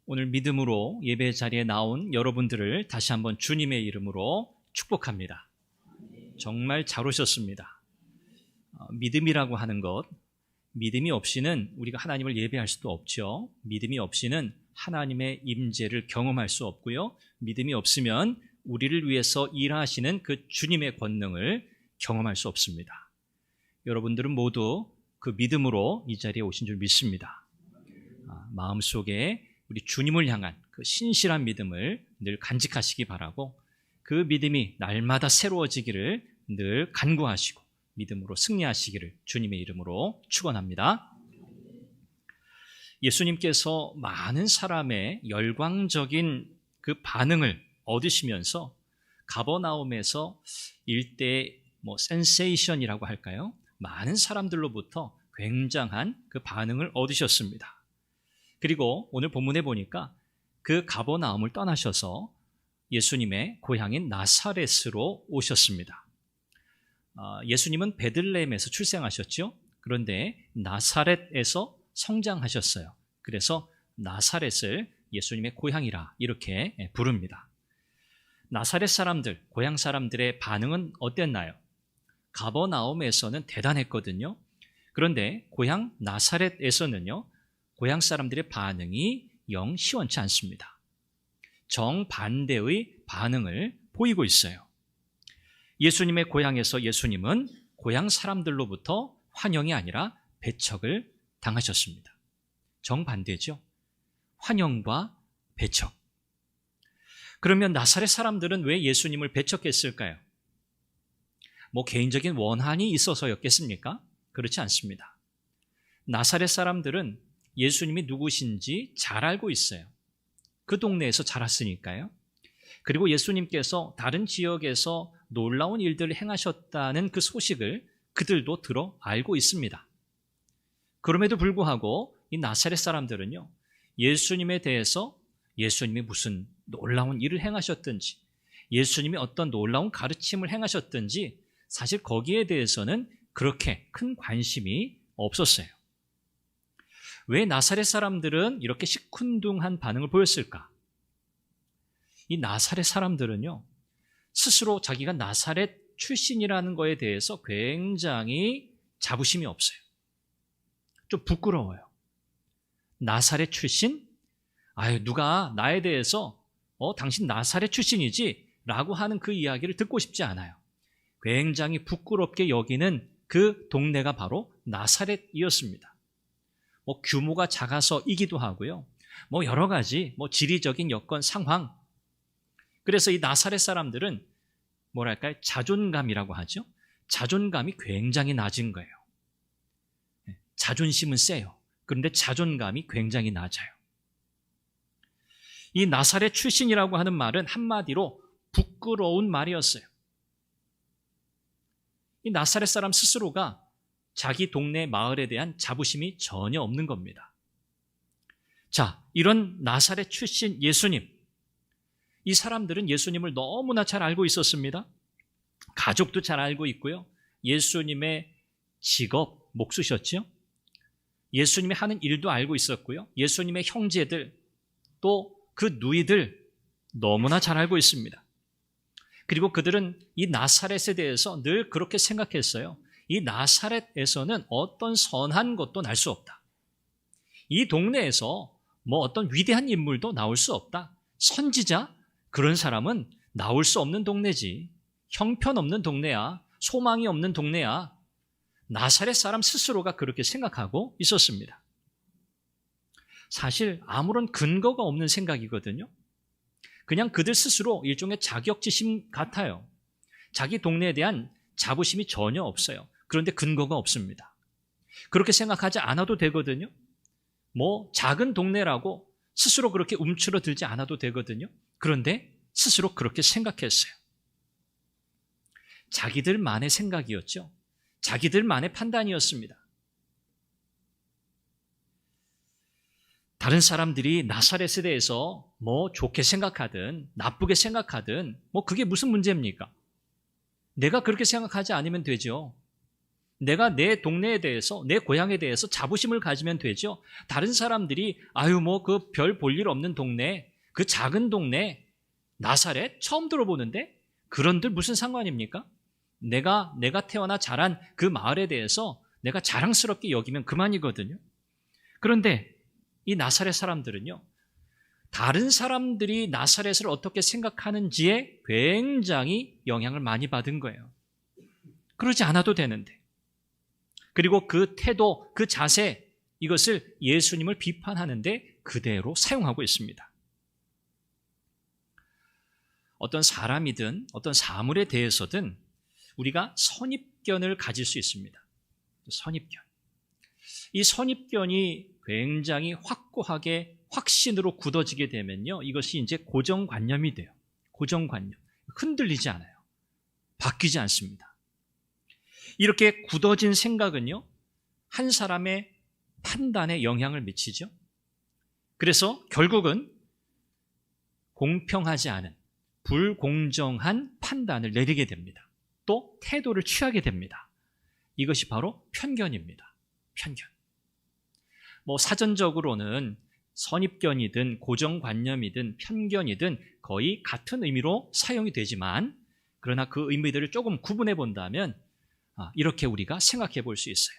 오늘 믿음으로 예배 자리에 나온 여러분들을 다시 한번 주님의 이름으로 축복합니다. 정말 잘 오셨습니다. 믿음이라고 하는 것, 믿음이 없이는 우리가 하나님을 예배할 수도 없죠. 믿음이 없이는 하나님의 임재를 경험할 수 없고요. 믿음이 없으면 우리를 위해서 일하시는 그 주님의 권능을 경험할 수 없습니다. 여러분들은 모두 그 믿음으로 이 자리에 오신 줄 믿습니다. 마음속에 우리 주님을 향한 그 신실한 믿음을 늘 간직하시기 바라고, 그 믿음이 날마다 새로워지기를 늘 간구하시고 믿음으로 승리하시기를 주님의 이름으로 축원합니다. 예수님께서 많은 사람의 열광적인 그 반응을 얻으시면서 가버나움에서 일대 센세이션이라고 할까요? 많은 사람들로부터 굉장한 그 반응을 얻으셨습니다. 그리고 오늘 본문에 보니까 그 가버나움을 떠나셔서 예수님의 고향인 나사렛으로 오셨습니다. 예수님은 베들레헴에서 출생하셨죠. 그런데 나사렛에서 성장하셨어요. 그래서 나사렛을 예수님의 고향이라 이렇게 부릅니다. 나사렛 사람들, 고향 사람들의 반응은 어땠나요? 가버나움에서는 대단했거든요. 그런데 고향 나사렛에서는요, 고향 사람들의 반응이 영 시원치 않습니다. 정반대의 반응을 보이고 있어요. 예수님의 고향에서 예수님은 고향 사람들로부터 환영이 아니라 배척을 당하셨습니다. 정반대죠. 환영과 배척. 그러면 나사렛 사람들은 왜 예수님을 배척했을까요? 개인적인 원한이 있어서였겠습니까? 그렇지 않습니다. 나사렛 사람들은 예수님이 누구신지 잘 알고 있어요. 그 동네에서 자랐으니까요. 그리고 예수님께서 다른 지역에서 놀라운 일들을 행하셨다는 그 소식을 그들도 들어 알고 있습니다. 그럼에도 불구하고 이 나사렛 사람들은요, 예수님에 대해서 예수님이 무슨 놀라운 일을 행하셨든지, 예수님이 어떤 놀라운 가르침을 행하셨든지 사실 거기에 대해서는 그렇게 큰 관심이 없었어요. 왜 나사렛 사람들은 이렇게 시큰둥한 반응을 보였을까? 이 나사렛 사람들은요, 스스로 자기가 나사렛 출신이라는 거에 대해서 굉장히 자부심이 없어요. 좀 부끄러워요. 나사렛 출신? 누가 나에 대해서 당신 나사렛 출신이지? 라고 하는 그 이야기를 듣고 싶지 않아요. 굉장히 부끄럽게 여기는 그 동네가 바로 나사렛이었습니다. 규모가 작아서이기도 하고요. 여러 가지 지리적인 여건, 상황. 그래서 이 나사렛 사람들은 자존감이라고 하죠. 자존감이 굉장히 낮은 거예요. 자존심은 세요. 그런데 자존감이 굉장히 낮아요. 이 나사렛 출신이라고 하는 말은 한마디로 부끄러운 말이었어요. 이 나사렛 사람 스스로가 자기 동네 마을에 대한 자부심이 전혀 없는 겁니다. 자, 이런 나사렛 출신 예수님, 이 사람들은 예수님을 너무나 잘 알고 있었습니다. 가족도 잘 알고 있고요. 예수님의 직업, 목수셨죠? 예수님이 하는 일도 알고 있었고요. 예수님의 형제들, 또 그 누이들 너무나 잘 알고 있습니다. 그리고 그들은 이 나사렛에 대해서 늘 그렇게 생각했어요. 이 나사렛에서는 어떤 선한 것도 날 수 없다. 이 동네에서 어떤 위대한 인물도 나올 수 없다. 선지자? 그런 사람은 나올 수 없는 동네지. 형편없는 동네야. 소망이 없는 동네야. 나사렛 사람 스스로가 그렇게 생각하고 있었습니다. 사실 아무런 근거가 없는 생각이거든요. 그냥 그들 스스로 일종의 자격지심 같아요. 자기 동네에 대한 자부심이 전혀 없어요. 그런데 근거가 없습니다. 그렇게 생각하지 않아도 되거든요. 작은 동네라고 스스로 그렇게 움츠러들지 않아도 되거든요. 그런데 스스로 그렇게 생각했어요. 자기들만의 생각이었죠. 자기들만의 판단이었습니다. 다른 사람들이 나사렛에 대해서 좋게 생각하든 나쁘게 생각하든 그게 무슨 문제입니까? 내가 그렇게 생각하지 않으면 되죠. 내가 내 동네에 대해서, 내 고향에 대해서 자부심을 가지면 되죠. 다른 사람들이 그 별 볼 일 없는 동네, 그 작은 동네, 나사렛 처음 들어보는데 그런들 무슨 상관입니까? 내가 태어나 자란 그 마을에 대해서 내가 자랑스럽게 여기면 그만이거든요. 그런데 이 나사렛 사람들은요, 다른 사람들이 나사렛을 어떻게 생각하는지에 굉장히 영향을 많이 받은 거예요. 그러지 않아도 되는데. 그리고 그 태도, 그 자세, 이것을 예수님을 비판하는데 그대로 사용하고 있습니다. 어떤 사람이든 어떤 사물에 대해서든 우리가 선입견을 가질 수 있습니다. 선입견. 이 선입견이 굉장히 확고하게 확신으로 굳어지게 되면요, 이것이 이제 고정관념이 돼요. 고정관념. 흔들리지 않아요. 바뀌지 않습니다. 이렇게 굳어진 생각은요, 한 사람의 판단에 영향을 미치죠. 그래서 결국은 공평하지 않은, 불공정한 판단을 내리게 됩니다. 또 태도를 취하게 됩니다. 이것이 바로 편견입니다. 편견. 사전적으로는 선입견이든 고정관념이든 편견이든 거의 같은 의미로 사용이 되지만, 그러나 그 의미들을 조금 구분해 본다면 이렇게 우리가 생각해 볼 수 있어요.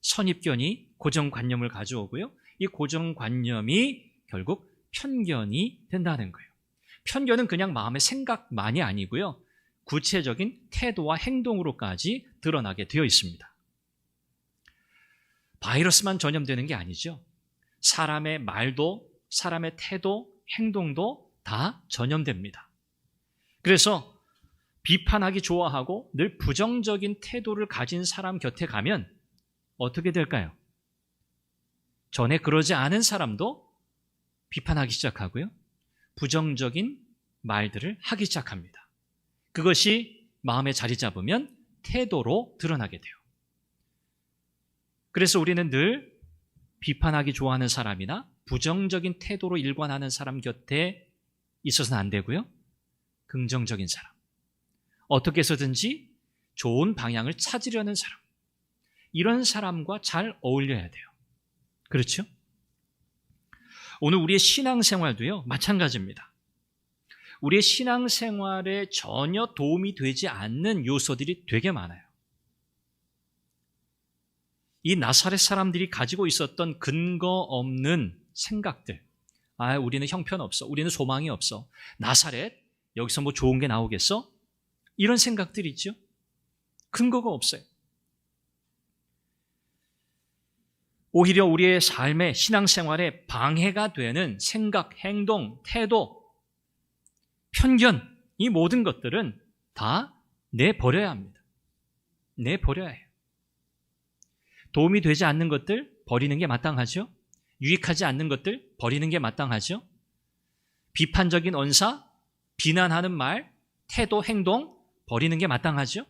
선입견이 고정관념을 가져오고요, 이 고정관념이 결국 편견이 된다는 거예요. 편견은 그냥 마음의 생각만이 아니고요, 구체적인 태도와 행동으로까지 드러나게 되어 있습니다. 바이러스만 전염되는 게 아니죠. 사람의 말도, 사람의 태도, 행동도 다 전염됩니다. 그래서 비판하기 좋아하고 늘 부정적인 태도를 가진 사람 곁에 가면 어떻게 될까요? 전에 그러지 않은 사람도 비판하기 시작하고요, 부정적인 말들을 하기 시작합니다. 그것이 마음에 자리 잡으면 태도로 드러나게 돼요. 그래서 우리는 늘 비판하기 좋아하는 사람이나 부정적인 태도로 일관하는 사람 곁에 있어서는 안 되고요, 긍정적인 사람, 어떻게 해서든지 좋은 방향을 찾으려는 사람, 이런 사람과 잘 어울려야 돼요. 그렇죠? 오늘 우리의 신앙생활도요, 마찬가지입니다. 우리의 신앙생활에 전혀 도움이 되지 않는 요소들이 되게 많아요. 이 나사렛 사람들이 가지고 있었던 근거 없는 생각들, 우리는 형편없어, 우리는 소망이 없어, 나사렛 여기서 뭐 좋은 게 나오겠어? 이런 생각들이 있죠. 근거가 없어요. 오히려 우리의 삶의 신앙생활에 방해가 되는 생각, 행동, 태도, 편견, 이 모든 것들은 다 내버려야 합니다. 내버려야 해요. 도움이 되지 않는 것들 버리는 게 마땅하죠. 유익하지 않는 것들 버리는 게 마땅하죠. 비판적인 언사, 비난하는 말, 태도, 행동 버리는 게 마땅하죠.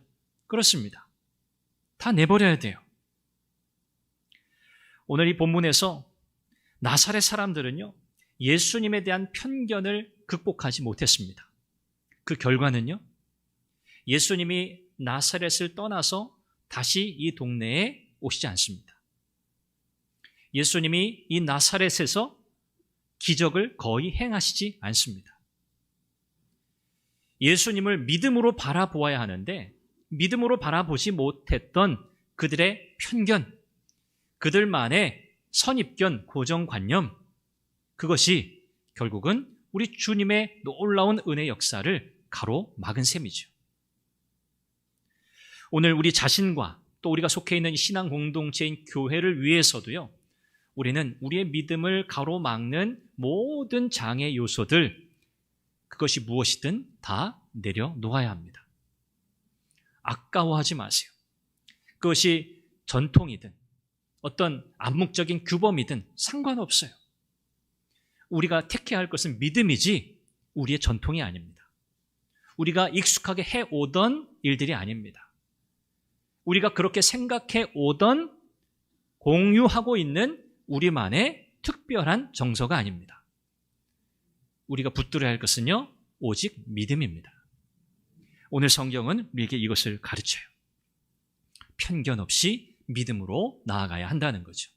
그렇습니다. 다 내버려야 돼요. 오늘 이 본문에서 나사렛 사람들은요, 예수님에 대한 편견을 극복하지 못했습니다. 그 결과는요, 예수님이 나사렛을 떠나서 다시 이 동네에 오시지 않습니다. 예수님이 이 나사렛에서 기적을 거의 행하시지 않습니다. 예수님을 믿음으로 바라보아야 하는데 믿음으로 바라보지 못했던 그들의 편견, 그들만의 선입견, 고정관념, 그것이 결국은 우리 주님의 놀라운 은혜 역사를 가로막은 셈이죠. 오늘 우리 자신과 또 우리가 속해 있는 신앙 공동체인 교회를 위해서도요, 우리는 우리의 믿음을 가로막는 모든 장애 요소들, 그것이 무엇이든 다 내려놓아야 합니다. 아까워하지 마세요. 그것이 전통이든 어떤 암묵적인 규범이든 상관없어요. 우리가 택해야 할 것은 믿음이지 우리의 전통이 아닙니다. 우리가 익숙하게 해오던 일들이 아닙니다. 우리가 그렇게 생각해 오던, 공유하고 있는 우리만의 특별한 정서가 아닙니다. 우리가 붙들어야 할 것은요, 오직 믿음입니다. 오늘 성경은 우리에게 이것을 가르쳐요. 편견 없이 믿음으로 나아가야 한다는 거죠.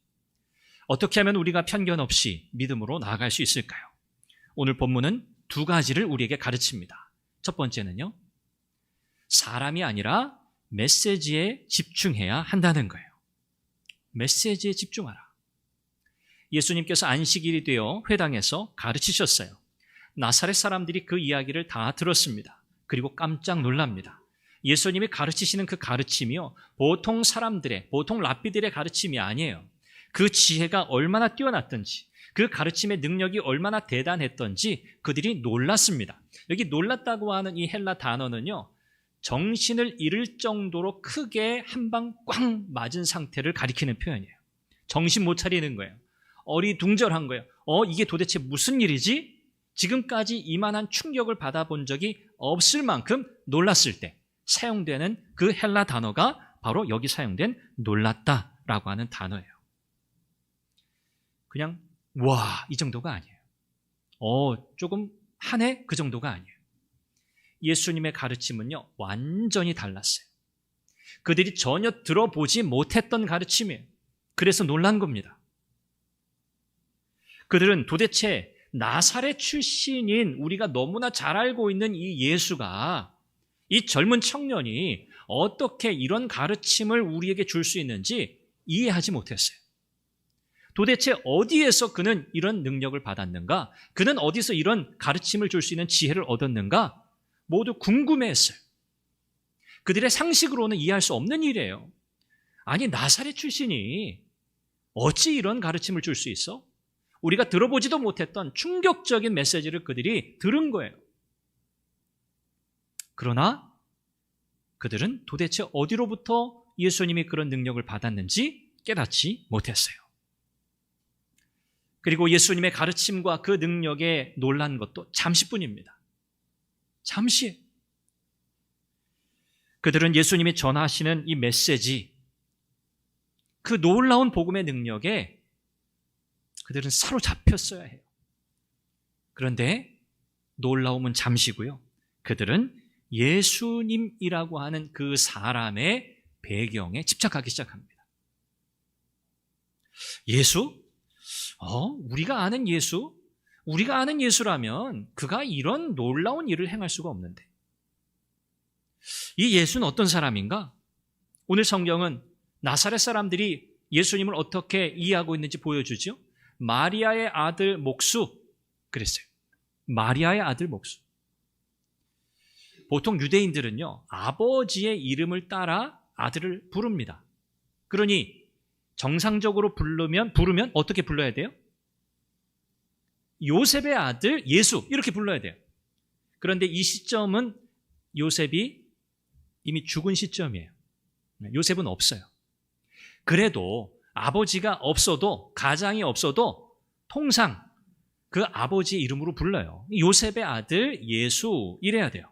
어떻게 하면 우리가 편견 없이 믿음으로 나아갈 수 있을까요? 오늘 본문은 두 가지를 우리에게 가르칩니다. 첫 번째는요, 사람이 아니라 메시지에 집중해야 한다는 거예요. 메시지에 집중하라. 예수님께서 안식일이 되어 회당에서 가르치셨어요. 나사렛 사람들이 그 이야기를 다 들었습니다. 그리고 깜짝 놀랍니다. 예수님이 가르치시는 그 가르침이요, 보통 사람들의, 보통 랍비들의 가르침이 아니에요. 그 지혜가 얼마나 뛰어났던지, 그 가르침의 능력이 얼마나 대단했던지 그들이 놀랐습니다. 여기 놀랐다고 하는 이 헬라 단어는요, 정신을 잃을 정도로 크게 한 방 꽝 맞은 상태를 가리키는 표현이에요. 정신 못 차리는 거예요. 어리둥절한 거예요. 이게 도대체 무슨 일이지? 지금까지 이만한 충격을 받아본 적이 없을 만큼 놀랐을 때 사용되는 그 헬라 단어가 바로 여기 사용된 놀랐다라고 하는 단어예요. 그냥 와, 이 정도가 아니에요. 조금 하네? 그 정도가 아니에요. 예수님의 가르침은요, 완전히 달랐어요. 그들이 전혀 들어보지 못했던 가르침이에요. 그래서 놀란 겁니다. 그들은 도대체 나사렛 출신인 우리가 너무나 잘 알고 있는 이 예수가, 이 젊은 청년이 어떻게 이런 가르침을 우리에게 줄 수 있는지 이해하지 못했어요. 도대체 어디에서 그는 이런 능력을 받았는가? 그는 어디서 이런 가르침을 줄 수 있는 지혜를 얻었는가? 모두 궁금해했어요. 그들의 상식으로는 이해할 수 없는 일이에요. 아니, 나사렛 출신이 어찌 이런 가르침을 줄 수 있어? 우리가 들어보지도 못했던 충격적인 메시지를 그들이 들은 거예요. 그러나 그들은 도대체 어디로부터 예수님이 그런 능력을 받았는지 깨닫지 못했어요. 그리고 예수님의 가르침과 그 능력에 놀란 것도 잠시뿐입니다. 잠시. 그들은 예수님이 전하시는 이 메시지, 그 놀라운 복음의 능력에 그들은 사로잡혔어야 해요. 그런데 놀라움은 잠시고요. 그들은 예수님이라고 하는 그 사람의 배경에 집착하기 시작합니다. 예수? 우리가 아는 예수? 우리가 아는 예수라면 그가 이런 놀라운 일을 행할 수가 없는데. 이 예수는 어떤 사람인가? 오늘 성경은 나사렛 사람들이 예수님을 어떻게 이해하고 있는지 보여주죠. 마리아의 아들 목수 그랬어요. 마리아의 아들 목수. 보통 유대인들은요, 아버지의 이름을 따라 아들을 부릅니다. 그러니 정상적으로 부르면 어떻게 불러야 돼요? 요셉의 아들 예수 이렇게 불러야 돼요. 그런데 이 시점은 요셉이 이미 죽은 시점이에요. 요셉은 없어요. 그래도 아버지가 없어도, 가장이 없어도 통상 그 아버지의 이름으로 불러요. 요셉의 아들 예수 이래야 돼요.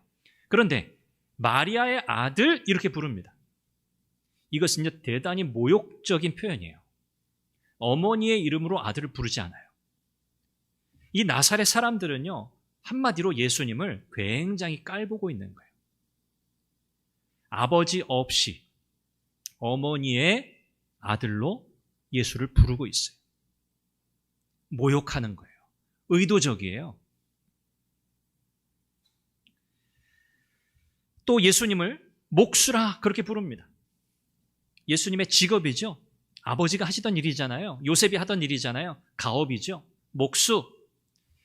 그런데 마리아의 아들 이렇게 부릅니다. 이것은 대단히 모욕적인 표현이에요. 어머니의 이름으로 아들을 부르지 않아요. 이 나사렛 사람들은요, 한마디로 예수님을 굉장히 깔보고 있는 거예요. 아버지 없이 어머니의 아들로 예수를 부르고 있어요. 모욕하는 거예요. 의도적이에요. 또 예수님을 목수라 그렇게 부릅니다. 예수님의 직업이죠. 아버지가 하시던 일이잖아요. 요셉이 하던 일이잖아요. 가업이죠. 목수.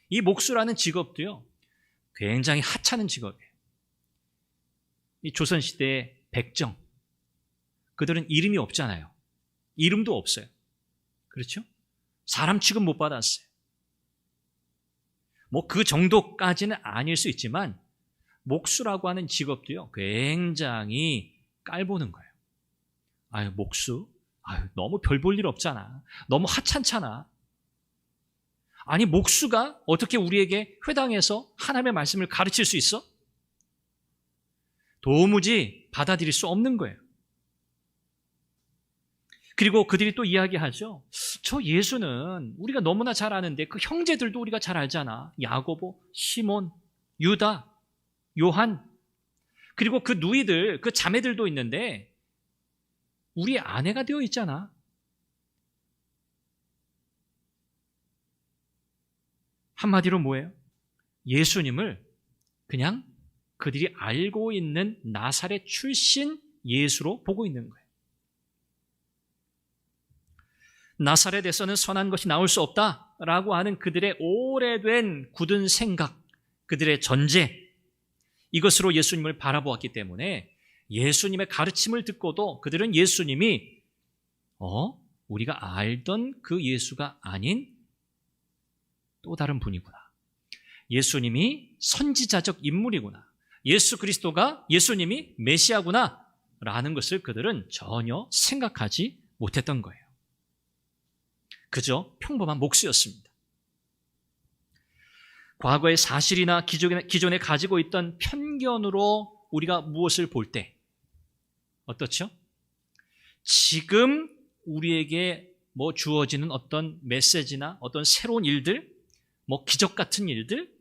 이 목수라는 직업도요, 굉장히 하찮은 직업이에요. 이 조선시대의 백정, 그들은 이름이 없잖아요. 이름도 없어요. 그렇죠? 사람 취급 못 받았어요. 그 정도까지는 아닐 수 있지만 목수라고 하는 직업도요, 굉장히 깔보는 거예요. 아유, 목수? 아유, 너무 별 볼 일 없잖아. 너무 하찮잖아. 아니, 목수가 어떻게 우리에게 회당에서 하나님의 말씀을 가르칠 수 있어? 도무지 받아들일 수 없는 거예요. 그리고 그들이 또 이야기하죠. 저 예수는 우리가 너무나 잘 아는데 그 형제들도 우리가 잘 알잖아. 야고보, 시몬, 유다, 요한, 그리고 그 누이들, 그 자매들도 있는데 우리 아내가 되어 있잖아. 한마디로 뭐예요? 예수님을 그냥 그들이 알고 있는 나사렛 출신 예수로 보고 있는 거예요. 나사렛에서는 선한 것이 나올 수 없다라고 하는 그들의 오래된 굳은 생각, 그들의 전제, 이것으로 예수님을 바라보았기 때문에 예수님의 가르침을 듣고도 그들은 예수님이 우리가 알던 그 예수가 아닌 또 다른 분이구나. 예수님이 선지자적 인물이구나. 예수 그리스도가 예수님이 메시아구나 라는 것을 그들은 전혀 생각하지 못했던 거예요. 그저 평범한 목수였습니다. 과거의 사실이나 기존에 가지고 있던 편견으로 우리가 무엇을 볼 때 어떻죠? 지금 우리에게 주어지는 어떤 메시지나 어떤 새로운 일들, 기적 같은 일들,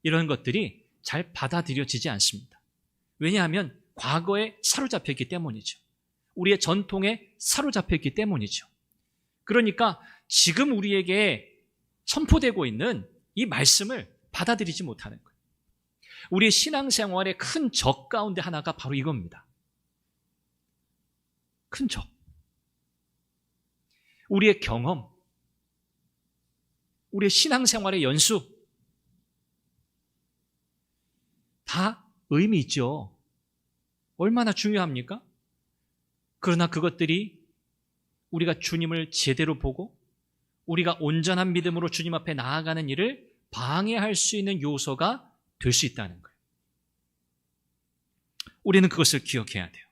이런 것들이 잘 받아들여지지 않습니다. 왜냐하면 과거에 사로잡혔기 때문이죠. 우리의 전통에 사로잡혔기 때문이죠. 그러니까 지금 우리에게 선포되고 있는 이 말씀을 받아들이지 못하는 거예요. 우리의 신앙생활의 큰 적 가운데 하나가 바로 이겁니다. 큰 적. 우리의 경험, 우리의 신앙생활의 연수, 다 의미 있죠. 얼마나 중요합니까? 그러나 그것들이 우리가 주님을 제대로 보고 우리가 온전한 믿음으로 주님 앞에 나아가는 일을 방해할 수 있는 요소가 될 수 있다는 거예요. 우리는 그것을 기억해야 돼요.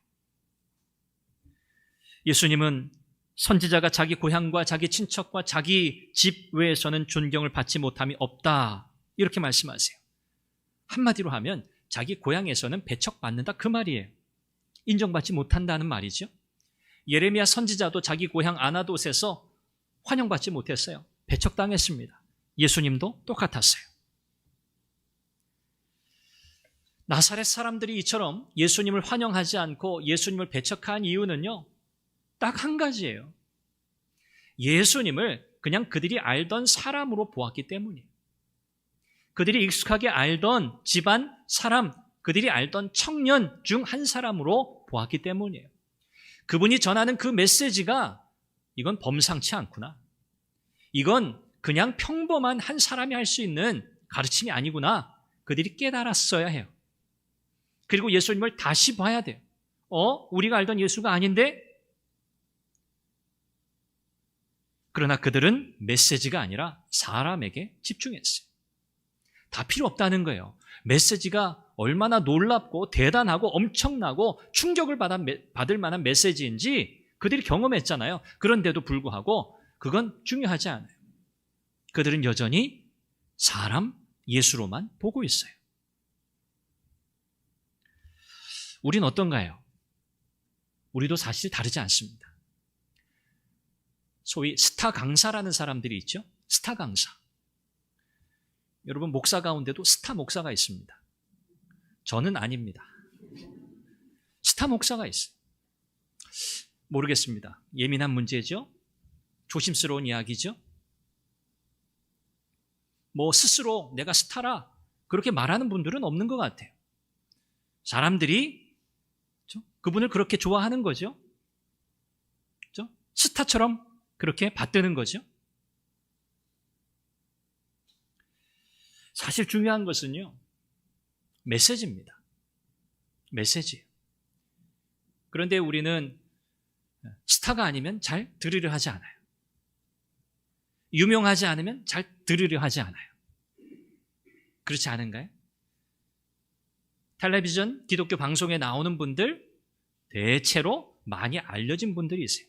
예수님은 선지자가 자기 고향과 자기 친척과 자기 집 외에서는 존경을 받지 못함이 없다, 이렇게 말씀하세요. 한마디로 하면 자기 고향에서는 배척받는다, 그 말이에요. 인정받지 못한다는 말이죠. 예레미야 선지자도 자기 고향 아나돗에서 환영받지 못했어요. 배척당했습니다. 예수님도 똑같았어요. 나사렛 사람들이 이처럼 예수님을 환영하지 않고 예수님을 배척한 이유는요, 딱 한 가지예요. 예수님을 그냥 그들이 알던 사람으로 보았기 때문이에요. 그들이 익숙하게 알던 집안 사람, 그들이 알던 청년 중 한 사람으로 보았기 때문이에요. 그분이 전하는 그 메시지가 이건 범상치 않구나. 이건 그냥 평범한 한 사람이 할 수 있는 가르침이 아니구나. 그들이 깨달았어야 해요. 그리고 예수님을 다시 봐야 돼요. 우리가 알던 예수가 아닌데? 그러나 그들은 메시지가 아니라 사람에게 집중했어요. 다 필요 없다는 거예요. 메시지가 얼마나 놀랍고 대단하고 엄청나고 충격을 받을 만한 메시지인지 그들이 경험했잖아요. 그런데도 불구하고 그건 중요하지 않아요. 그들은 여전히 사람 예수로만 보고 있어요. 우린 어떤가요? 우리도 사실 다르지 않습니다. 소위 스타 강사라는 사람들이 있죠. 스타 강사. 여러분, 목사 가운데도 스타 목사가 있습니다. 저는 아닙니다. 스타 목사가 있어요. 모르겠습니다. 예민한 문제죠. 조심스러운 이야기죠. 스스로 내가 스타라 그렇게 말하는 분들은 없는 것 같아요. 사람들이 그분을 그렇게 좋아하는 거죠. 스타처럼 그렇게 받드는 거죠. 사실 중요한 것은요, 메시지입니다. 메시지. 그런데 우리는 스타가 아니면 잘 들으려 하지 않아요. 유명하지 않으면 잘 들으려 하지 않아요. 그렇지 않은가요? 텔레비전, 기독교 방송에 나오는 분들 대체로 많이 알려진 분들이 있어요.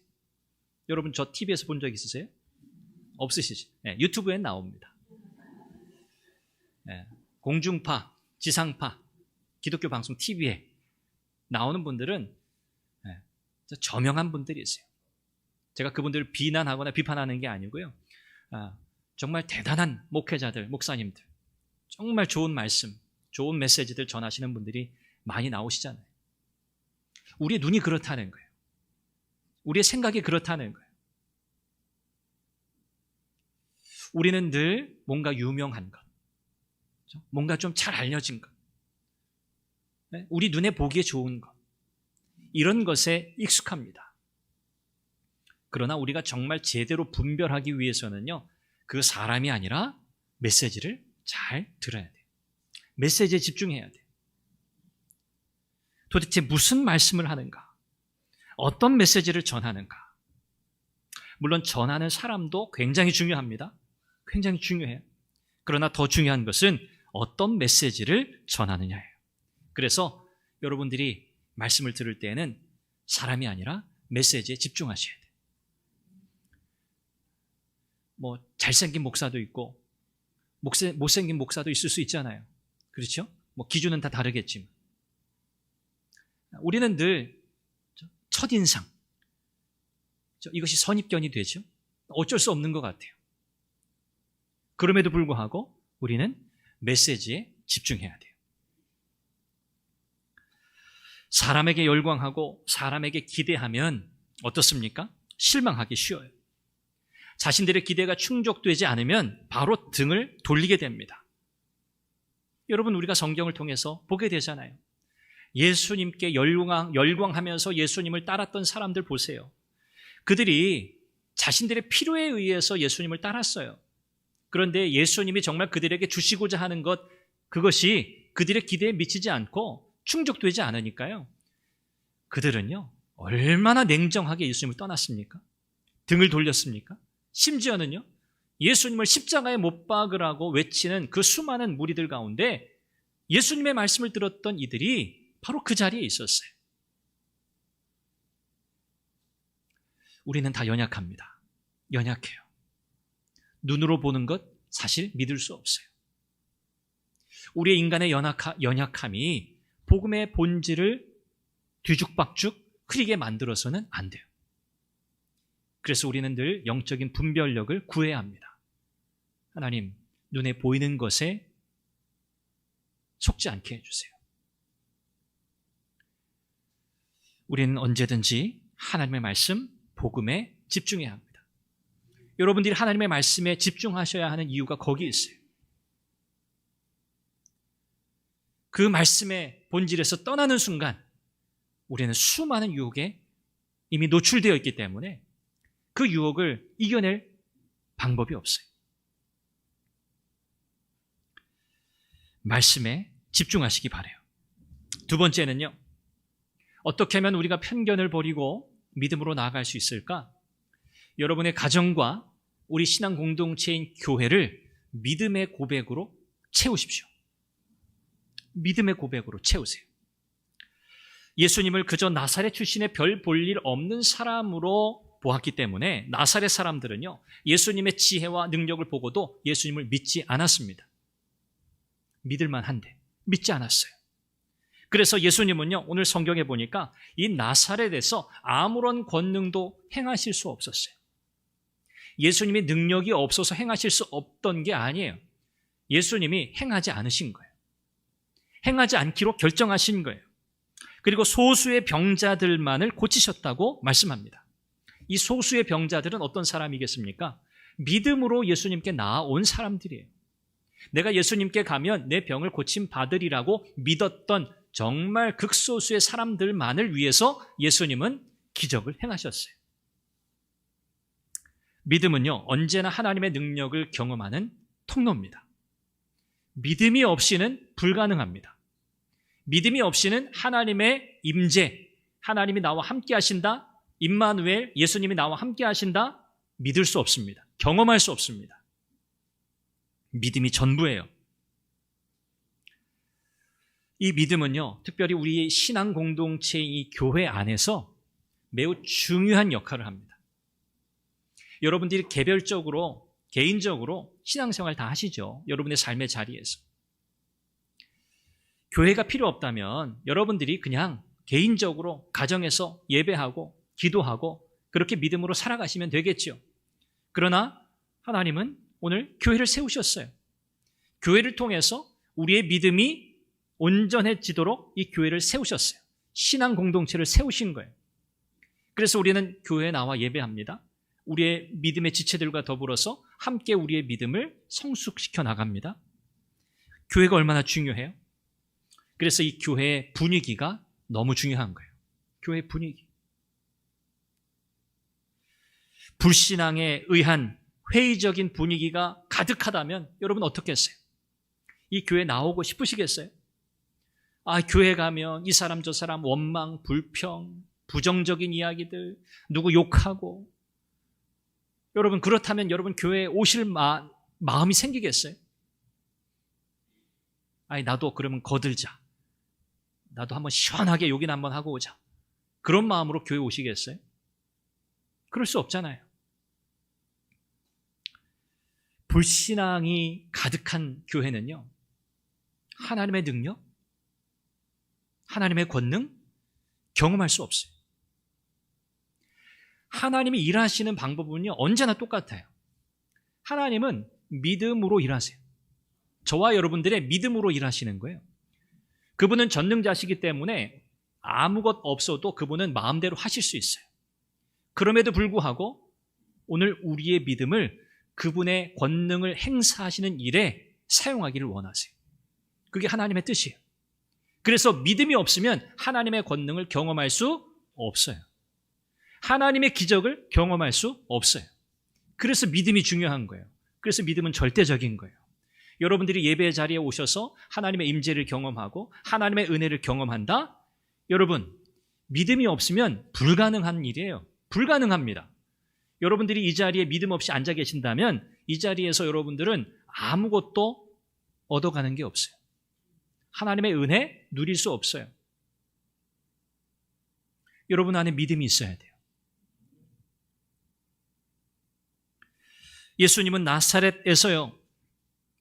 여러분, 저 TV에서 본 적 있으세요? 없으시죠? 네, 유튜브에 나옵니다. 네, 공중파, 지상파, 기독교 방송 TV에 나오는 분들은 저명한 분들이 있어요. 제가 그분들을 비난하거나 비판하는 게 아니고요. 정말 대단한 목회자들, 목사님들, 정말 좋은 말씀, 좋은 메시지들 전하시는 분들이 많이 나오시잖아요. 우리의 눈이 그렇다는 거예요. 우리의 생각이 그렇다는 거예요. 우리는 늘 뭔가 유명한 것, 뭔가 좀 잘 알려진 것, 우리 눈에 보기에 좋은 것, 이런 것에 익숙합니다. 그러나 우리가 정말 제대로 분별하기 위해서는요, 그 사람이 아니라 메시지를 잘 들어야 돼요. 메시지에 집중해야 돼요. 도대체 무슨 말씀을 하는가? 어떤 메시지를 전하는가? 물론 전하는 사람도 굉장히 중요합니다. 굉장히 중요해요. 그러나 더 중요한 것은 어떤 메시지를 전하느냐예요. 그래서 여러분들이 말씀을 들을 때에는 사람이 아니라 메시지에 집중하셔야 돼요. 잘생긴 목사도 있고 못생긴 목사도 있을 수 있잖아요. 그렇죠? 기준은 다 다르겠지만 우리는 늘 첫인상, 이것이 선입견이 되죠. 어쩔 수 없는 것 같아요. 그럼에도 불구하고 우리는 메시지에 집중해야 돼요. 사람에게 열광하고 사람에게 기대하면 어떻습니까? 실망하기 쉬워요. 자신들의 기대가 충족되지 않으면 바로 등을 돌리게 됩니다. 여러분, 우리가 성경을 통해서 보게 되잖아요. 예수님께 열광하면서 예수님을 따랐던 사람들 보세요. 그들이 자신들의 필요에 의해서 예수님을 따랐어요. 그런데 예수님이 정말 그들에게 주시고자 하는 것, 그것이 그들의 기대에 미치지 않고 충족되지 않으니까요, 그들은요 얼마나 냉정하게 예수님을 떠났습니까? 등을 돌렸습니까? 심지어는요 예수님을 십자가에 못 박으라고 외치는 그 수많은 무리들 가운데 예수님의 말씀을 들었던 이들이 바로 그 자리에 있었어요. 우리는 다 연약합니다. 연약해요. 눈으로 보는 것 사실 믿을 수 없어요. 우리의 인간의 연약함이 복음의 본질을 뒤죽박죽 흐리게 만들어서는 안 돼요. 그래서 우리는 늘 영적인 분별력을 구해야 합니다. 하나님, 눈에 보이는 것에 속지 않게 해주세요. 우리는 언제든지 하나님의 말씀, 복음에 집중해야 합니다. 여러분들이 하나님의 말씀에 집중하셔야 하는 이유가 거기 있어요. 그 말씀의 본질에서 떠나는 순간 우리는 수많은 유혹에 이미 노출되어 있기 때문에 그 유혹을 이겨낼 방법이 없어요. 말씀에 집중하시기 바라요. 두 번째는요, 어떻게 하면 우리가 편견을 버리고 믿음으로 나아갈 수 있을까? 여러분의 가정과 우리 신앙 공동체인 교회를 믿음의 고백으로 채우십시오. 믿음의 고백으로 채우세요. 예수님을 그저 나사렛 출신의 별 볼 일 없는 사람으로 보았기 때문에 나사렛 사람들은요 예수님의 지혜와 능력을 보고도 예수님을 믿지 않았습니다. 믿을만 한데 믿지 않았어요. 그래서 예수님은요 오늘 성경에 보니까 이 나사렛에서 아무런 권능도 행하실 수 없었어요. 예수님이 능력이 없어서 행하실 수 없던 게 아니에요. 예수님이 행하지 않으신 거예요. 행하지 않기로 결정하신 거예요. 그리고 소수의 병자들만을 고치셨다고 말씀합니다. 이 소수의 병자들은 어떤 사람이겠습니까? 믿음으로 예수님께 나아온 사람들이에요. 내가 예수님께 가면 내 병을 고침 받으리라고 믿었던 정말 극소수의 사람들만을 위해서 예수님은 기적을 행하셨어요. 믿음은요 언제나 하나님의 능력을 경험하는 통로입니다. 믿음이 없이는 불가능합니다. 믿음이 없이는 하나님의 임재, 하나님이 나와 함께 하신다, 임마누엘, 예수님이 나와 함께 하신다, 믿을 수 없습니다. 경험할 수 없습니다. 믿음이 전부예요. 이 믿음은요, 특별히 우리 신앙 공동체의 이 교회 안에서 매우 중요한 역할을 합니다. 여러분들이 개별적으로, 개인적으로 신앙생활 다 하시죠. 여러분의 삶의 자리에서. 교회가 필요 없다면 여러분들이 그냥 개인적으로 가정에서 예배하고 기도하고 그렇게 믿음으로 살아가시면 되겠죠. 그러나 하나님은 오늘 교회를 세우셨어요. 교회를 통해서 우리의 믿음이 온전해지도록 이 교회를 세우셨어요. 신앙 공동체를 세우신 거예요. 그래서 우리는 교회에 나와 예배합니다. 우리의 믿음의 지체들과 더불어서 함께 우리의 믿음을 성숙시켜 나갑니다. 교회가 얼마나 중요해요? 그래서 이 교회의 분위기가 너무 중요한 거예요. 교회 분위기. 불신앙에 의한 회의적인 분위기가 가득하다면 여러분 어떻겠어요? 이 교회 나오고 싶으시겠어요? 교회 가면 이 사람 저 사람 원망, 불평, 부정적인 이야기들, 누구 욕하고. 여러분 그렇다면 여러분 교회에 오실 마음이 생기겠어요? 나도 그러면 거들자. 나도 한번 시원하게 욕이나 한번 하고 오자. 그런 마음으로 교회 오시겠어요? 그럴 수 없잖아요. 불신앙이 가득한 교회는요, 하나님의 능력, 하나님의 권능 경험할 수 없어요. 하나님이 일하시는 방법은요, 언제나 똑같아요. 하나님은 믿음으로 일하세요. 저와 여러분들의 믿음으로 일하시는 거예요. 그분은 전능자시기 때문에 아무것 없어도 그분은 마음대로 하실 수 있어요. 그럼에도 불구하고 오늘 우리의 믿음을 그분의 권능을 행사하시는 일에 사용하기를 원하세요. 그게 하나님의 뜻이에요. 그래서 믿음이 없으면 하나님의 권능을 경험할 수 없어요. 하나님의 기적을 경험할 수 없어요. 그래서 믿음이 중요한 거예요. 그래서 믿음은 절대적인 거예요. 여러분들이 예배 자리에 오셔서 하나님의 임재를 경험하고 하나님의 은혜를 경험한다? 여러분, 믿음이 없으면 불가능한 일이에요. 불가능합니다. 여러분들이 이 자리에 믿음 없이 앉아 계신다면 이 자리에서 여러분들은 아무것도 얻어가는 게 없어요. 하나님의 은혜 누릴 수 없어요. 여러분 안에 믿음이 있어야 돼요. 예수님은 나사렛에서요,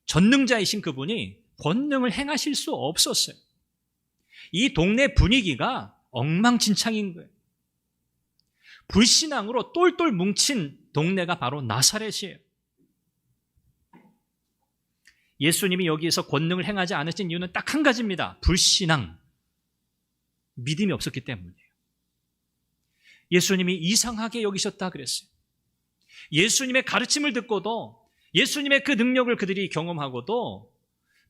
전능자이신 그분이 권능을 행하실 수 없었어요. 이 동네 분위기가 엉망진창인 거예요. 불신앙으로 똘똘 뭉친 동네가 바로 나사렛이에요. 예수님이 여기에서 권능을 행하지 않으신 이유는 딱 한 가지입니다. 불신앙. 믿음이 없었기 때문이에요. 예수님이 이상하게 여기셨다 그랬어요. 예수님의 가르침을 듣고도, 예수님의 그 능력을 그들이 경험하고도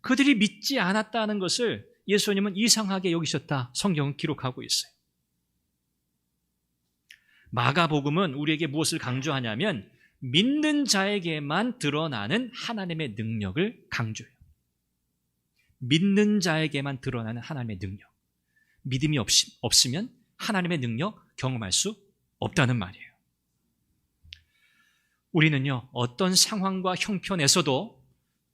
그들이 믿지 않았다는 것을 예수님은 이상하게 여기셨다, 성경은 기록하고 있어요. 마가복음은 우리에게 무엇을 강조하냐면 믿는 자에게만 드러나는 하나님의 능력을 강조해요. 믿는 자에게만 드러나는 하나님의 능력. 믿음이 없으면 하나님의 능력 경험할 수 없다는 말이에요. 우리는요, 어떤 상황과 형편에서도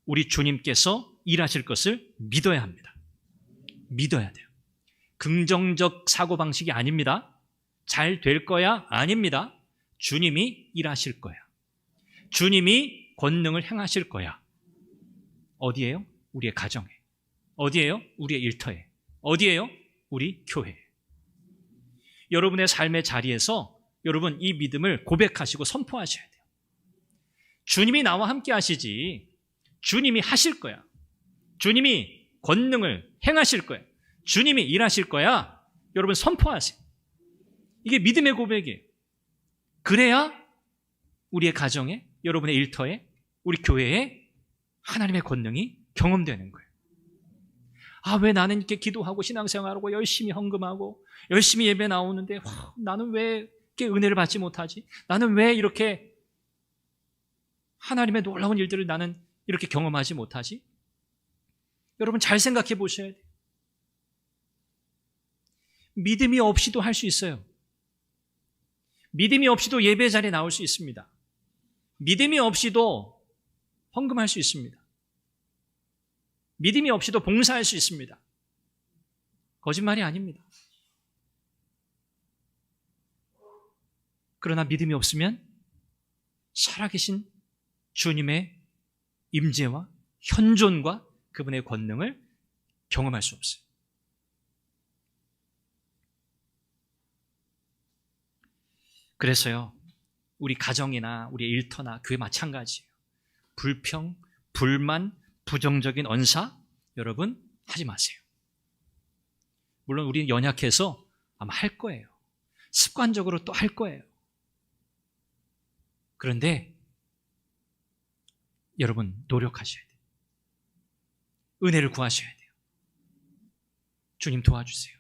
우리 주님께서 일하실 것을 믿어야 합니다. 믿어야 돼요. 긍정적 사고방식이 아닙니다. 잘 될 거야? 아닙니다. 주님이 일하실 거야. 주님이 권능을 행하실 거야. 어디예요? 우리의 가정에. 어디예요? 우리의 일터에. 어디예요? 우리 교회에. 여러분의 삶의 자리에서 여러분 이 믿음을 고백하시고 선포하셔야 돼요. 주님이 나와 함께 하시지. 주님이 하실 거야. 주님이 권능을 행하실 거야. 주님이 일하실 거야. 여러분 선포하세요. 이게 믿음의 고백이에요. 그래야 우리의 가정에, 여러분의 일터에, 우리 교회에 하나님의 권능이 경험되는 거예요. 왜 나는 이렇게 기도하고 신앙생활하고 열심히 헌금하고 열심히 예배 나오는데 나는 왜 이렇게 은혜를 받지 못하지? 나는 왜 이렇게 하나님의 놀라운 일들을 나는 이렇게 경험하지 못하지? 여러분 잘 생각해 보셔야 돼요. 믿음이 없이도 할 수 있어요. 믿음이 없이도 예배 자리에 나올 수 있습니다. 믿음이 없이도 헌금할 수 있습니다. 믿음이 없이도 봉사할 수 있습니다. 거짓말이 아닙니다. 그러나 믿음이 없으면 살아계신 주님의 임재와 현존과 그분의 권능을 경험할 수 없어요. 그래서요, 우리 가정이나 우리 일터나 교회 마찬가지예요. 불평, 불만, 부정적인 언사 여러분 하지 마세요. 물론 우리는 연약해서 아마 할 거예요. 습관적으로 또 할 거예요. 그런데 여러분 노력하셔야 돼요. 은혜를 구하셔야 돼요. 주님 도와주세요.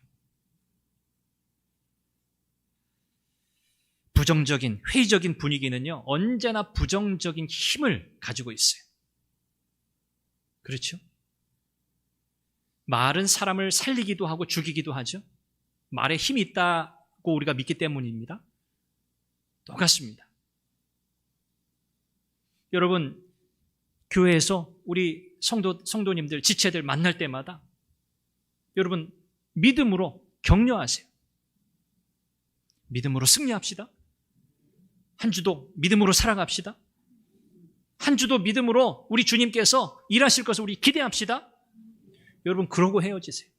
부정적인, 회의적인 분위기는요, 언제나 부정적인 힘을 가지고 있어요. 그렇죠? 말은 사람을 살리기도 하고 죽이기도 하죠. 말에 힘이 있다고 우리가 믿기 때문입니다. 똑같습니다. 여러분, 교회에서 우리 성도님들, 지체들 만날 때마다 여러분 믿음으로 격려하세요. 믿음으로 승리합시다. 한 주도 믿음으로 살아갑시다. 한 주도 믿음으로 우리 주님께서 일하실 것을 우리 기대합시다. 여러분 그러고 헤어지세요.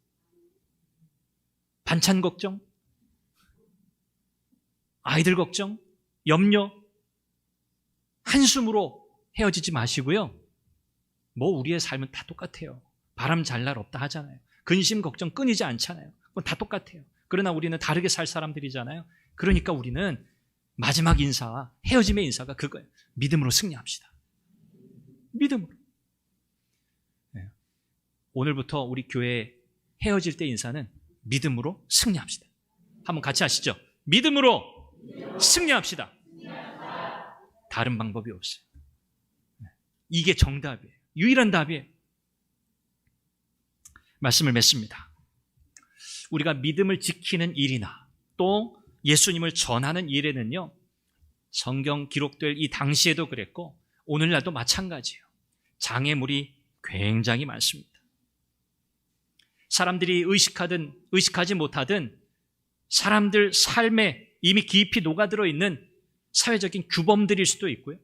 반찬 걱정, 아이들 걱정, 염려, 한숨으로 헤어지지 마시고요. 뭐 우리의 삶은 다 똑같아요. 바람 잘 날 없다 하잖아요. 근심 걱정 끊이지 않잖아요. 그건 다 똑같아요. 그러나 우리는 다르게 살 사람들이잖아요. 그러니까 우리는 마지막 인사와 헤어짐의 인사가 그거예요. 믿음으로 승리합시다. 믿음으로. 네. 오늘부터 우리 교회 헤어질 때 인사는 믿음으로 승리합시다. 한번 같이 하시죠. 믿음으로 승리합시다. 다른 방법이 없어요. 이게 정답이에요. 유일한 답이에요. 말씀을 맺습니다. 우리가 믿음을 지키는 일이나 또 예수님을 전하는 일에는요, 성경 기록될 이 당시에도 그랬고 오늘날도 마찬가지예요. 장애물이 굉장히 많습니다. 사람들이 의식하든 의식하지 못하든 사람들 삶에 이미 깊이 녹아들어 있는 사회적인 규범들일 수도 있고요.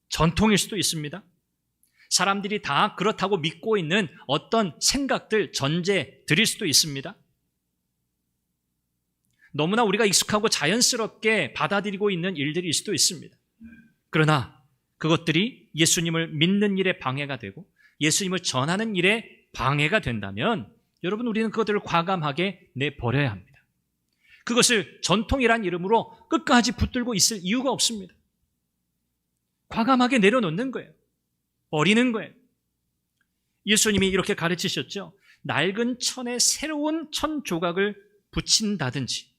전통일 수도 있습니다. 사람들이 다 그렇다고 믿고 있는 어떤 생각들, 전제들일 수도 있습니다. 너무나 우리가 익숙하고 자연스럽게 받아들이고 있는 일들일 수도 있습니다. 그러나 그것들이 예수님을 믿는 일에 방해가 되고 예수님을 전하는 일에 방해가 된다면 여러분 우리는 그것들을 과감하게 내버려야 합니다. 그것을 전통이란 이름으로 끝까지 붙들고 있을 이유가 없습니다. 과감하게 내려놓는 거예요. 버리는 거예요. 예수님이 이렇게 가르치셨죠. 낡은 천에 새로운 천 조각을 붙인다든지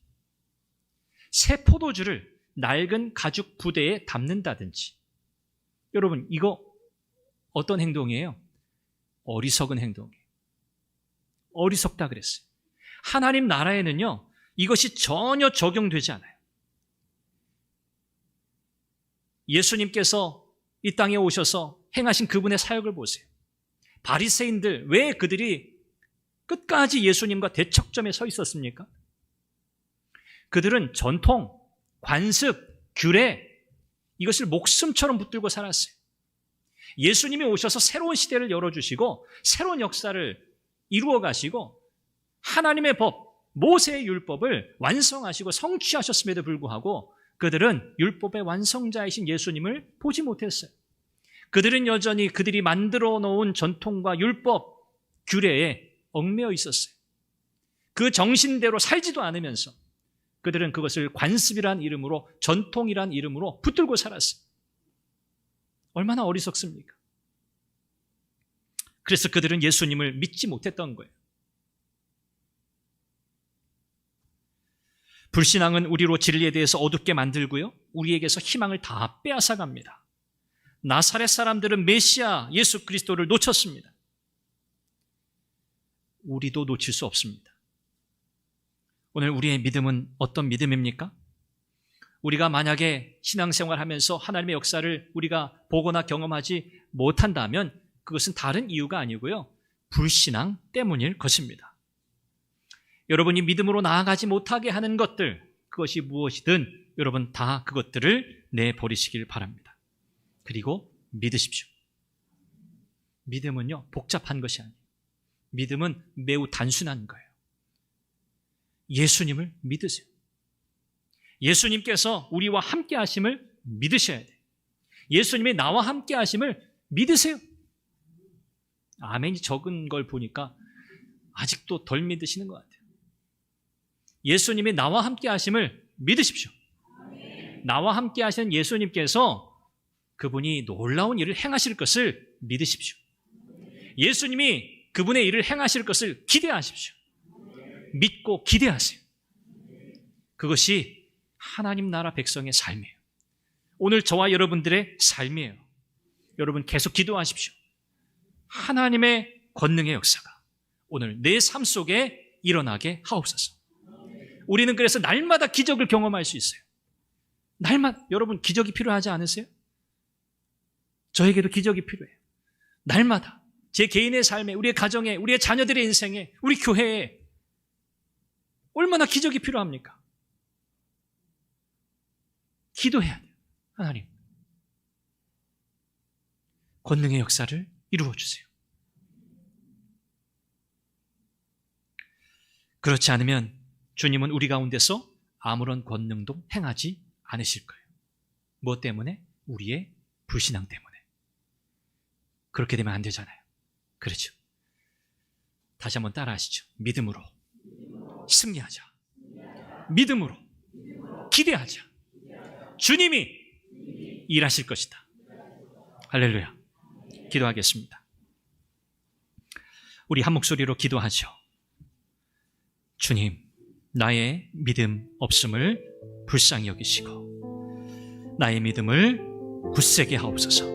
새 포도주를 낡은 가죽 부대에 담는다든지. 여러분 이거 어떤 행동이에요? 어리석은 행동이에요. 어리석다 그랬어요. 하나님 나라에는요 이것이 전혀 적용되지 않아요. 예수님께서 이 땅에 오셔서 행하신 그분의 사역을 보세요. 바리새인들, 왜 그들이 끝까지 예수님과 대척점에 서 있었습니까? 그들은 전통, 관습, 규례 이것을 목숨처럼 붙들고 살았어요. 예수님이 오셔서 새로운 시대를 열어주시고 새로운 역사를 이루어 가시고 하나님의 법, 모세의 율법을 완성하시고 성취하셨음에도 불구하고 그들은 율법의 완성자이신 예수님을 보지 못했어요. 그들은 여전히 그들이 만들어 놓은 전통과 율법, 규례에 얽매여 있었어요. 그 정신대로 살지도 않으면서 그들은 그것을 관습이란 이름으로, 전통이란 이름으로 붙들고 살았어요. 얼마나 어리석습니까? 그래서 그들은 예수님을 믿지 못했던 거예요. 불신앙은 우리로 진리에 대해서 어둡게 만들고요, 우리에게서 희망을 다 빼앗아갑니다. 나사렛 사람들은 메시아 예수 그리스도를 놓쳤습니다. 우리도 놓칠 수 없습니다. 오늘 우리의 믿음은 어떤 믿음입니까? 우리가 만약에 신앙생활하면서 하나님의 역사를 우리가 보거나 경험하지 못한다면 그것은 다른 이유가 아니고요, 불신앙 때문일 것입니다. 여러분이 믿음으로 나아가지 못하게 하는 것들, 그것이 무엇이든 여러분 다 그것들을 내버리시길 바랍니다. 그리고 믿으십시오. 믿음은요, 복잡한 것이 아니에요. 믿음은 매우 단순한 거예요. 예수님을 믿으세요. 예수님께서 우리와 함께 하심을 믿으셔야 돼요. 예수님이 나와 함께 하심을 믿으세요. 아멘이 적은 걸 보니까 아직도 덜 믿으시는 것 같아요. 예수님이 나와 함께 하심을 믿으십시오. 나와 함께 하신 예수님께서 그분이 놀라운 일을 행하실 것을 믿으십시오. 예수님이 그분의 일을 행하실 것을 기대하십시오. 믿고 기대하세요. 그것이 하나님 나라 백성의 삶이에요. 오늘 저와 여러분들의 삶이에요. 여러분 계속 기도하십시오. 하나님의 권능의 역사가 오늘 내 삶 속에 일어나게 하옵소서. 우리는 그래서 날마다 기적을 경험할 수 있어요. 날마다. 여러분 기적이 필요하지 않으세요? 저에게도 기적이 필요해요. 날마다 제 개인의 삶에, 우리의 가정에, 우리의 자녀들의 인생에, 우리 교회에 얼마나 기적이 필요합니까? 기도해야 돼요. 하나님, 권능의 역사를 이루어 주세요. 그렇지 않으면 주님은 우리 가운데서 아무런 권능도 행하지 않으실 거예요. 무엇 때문에? 우리의 불신앙 때문에. 그렇게 되면 안 되잖아요. 그렇죠? 다시 한번 따라 하시죠. 믿음으로 승리하자. 믿음으로 기대하자. 주님이 일하실 것이다. 할렐루야. 기도하겠습니다. 우리 한 목소리로 기도하죠. 주님, 나의 믿음 없음을 불쌍히 여기시고 나의 믿음을 굳세게 하옵소서.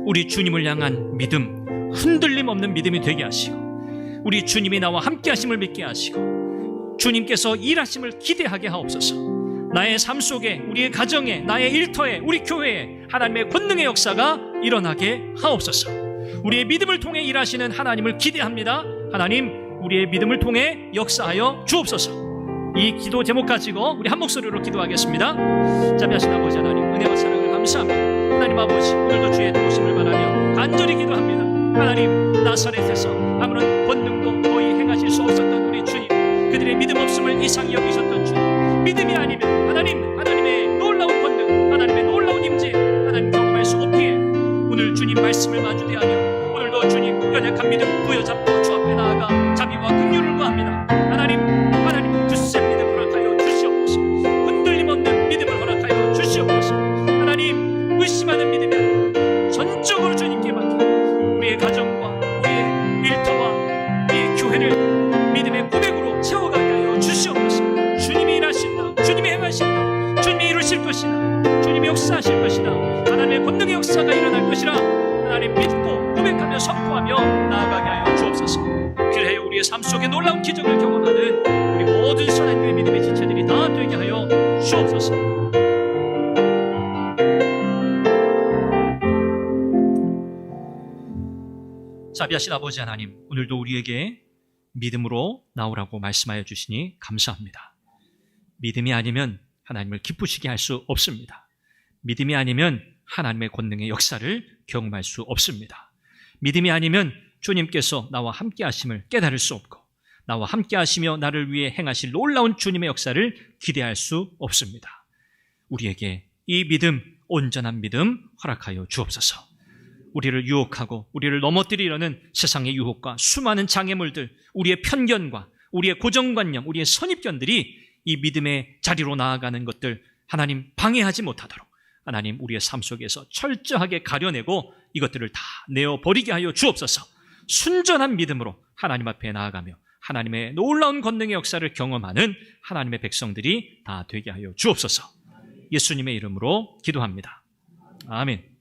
우리 주님을 향한 믿음, 흔들림 없는 믿음이 되게 하시고 우리 주님이 나와 함께 하심을 믿게 하시고 주님께서 일하심을 기대하게 하옵소서. 나의 삶 속에, 우리의 가정에, 나의 일터에, 우리 교회에 하나님의 권능의 역사가 일어나게 하옵소서. 우리의 믿음을 통해 일하시는 하나님을 기대합니다. 하나님, 우리의 믿음을 통해 역사하여 주옵소서. 이 기도 제목 가지고 우리 한 목소리로 기도하겠습니다. 자비하신 아버지 하나님, 은혜와 사랑을 감사합니다. 하나님 아버지, 오늘도 주의 도우심을 바라며 간절히 기도합니다. 하나님, 나사렛에서 아무런 권능도 거의 행하실 수 없었던 우리 주님, 그들의 믿음 없음을 이상히 여기셨던 주님, 믿음이 아니면 하나님의 놀라운 권능, 하나님의 놀라운 임재, 하나님 경험할 수 없기에 오늘 주님 말씀을 마주대하며 오늘도 주님 연약한 믿음 부여잡고 주 앞에 나아가 자비와 긍휼을 구합니다. 하나님 굳센 믿음 허락하여 주시옵소서. 흔들림 없는 믿음을 허락하여 주시옵소서. 하나님, 의심하는 믿음이 아니라 전적으로 주님께 맡기고 우리의 가정과 우리의 일터와 우리의 교회를 믿음의 고백으로 채워가게 하여 주시옵소서. 주님이 일하신다. 주님이 행하신다. 주님이 이루실 것이다. 주님이 역사하실 것이다. 하나님의 권능의 역사가 일어날 것이라 하나님 믿고 고백하며 선포하며 나아가게 하여 주옵소서. 그래야 우리의 삶 속에 놀라운 기적을 경험하는 우리 모든 선한 교회 믿음의 지체들이 다 되게 하여 주옵소서. 자비하신 아버지 하나님, 오늘도 우리에게 믿음으로 나오라고 말씀하여 주시니 감사합니다. 믿음이 아니면 하나님을 기쁘시게 할 수 없습니다. 믿음이 아니면 하나님의 권능의 역사를 경험할 수 없습니다. 믿음이 아니면 주님께서 나와 함께 하심을 깨달을 수 없고 나와 함께 하시며 나를 위해 행하실 놀라운 주님의 역사를 기대할 수 없습니다. 우리에게 이 믿음, 온전한 믿음 허락하여 주옵소서. 우리를 유혹하고 우리를 넘어뜨리려는 세상의 유혹과 수많은 장애물들, 우리의 편견과 우리의 고정관념, 우리의 선입견들이 이 믿음의 자리로 나아가는 것들 하나님 방해하지 못하도록 하나님 우리의 삶 속에서 철저하게 가려내고 이것들을 다 내어버리게 하여 주옵소서. 순전한 믿음으로 하나님 앞에 나아가며 하나님의 놀라운 권능의 역사를 경험하는 하나님의 백성들이 다 되게 하여 주옵소서. 예수님의 이름으로 기도합니다. 아멘.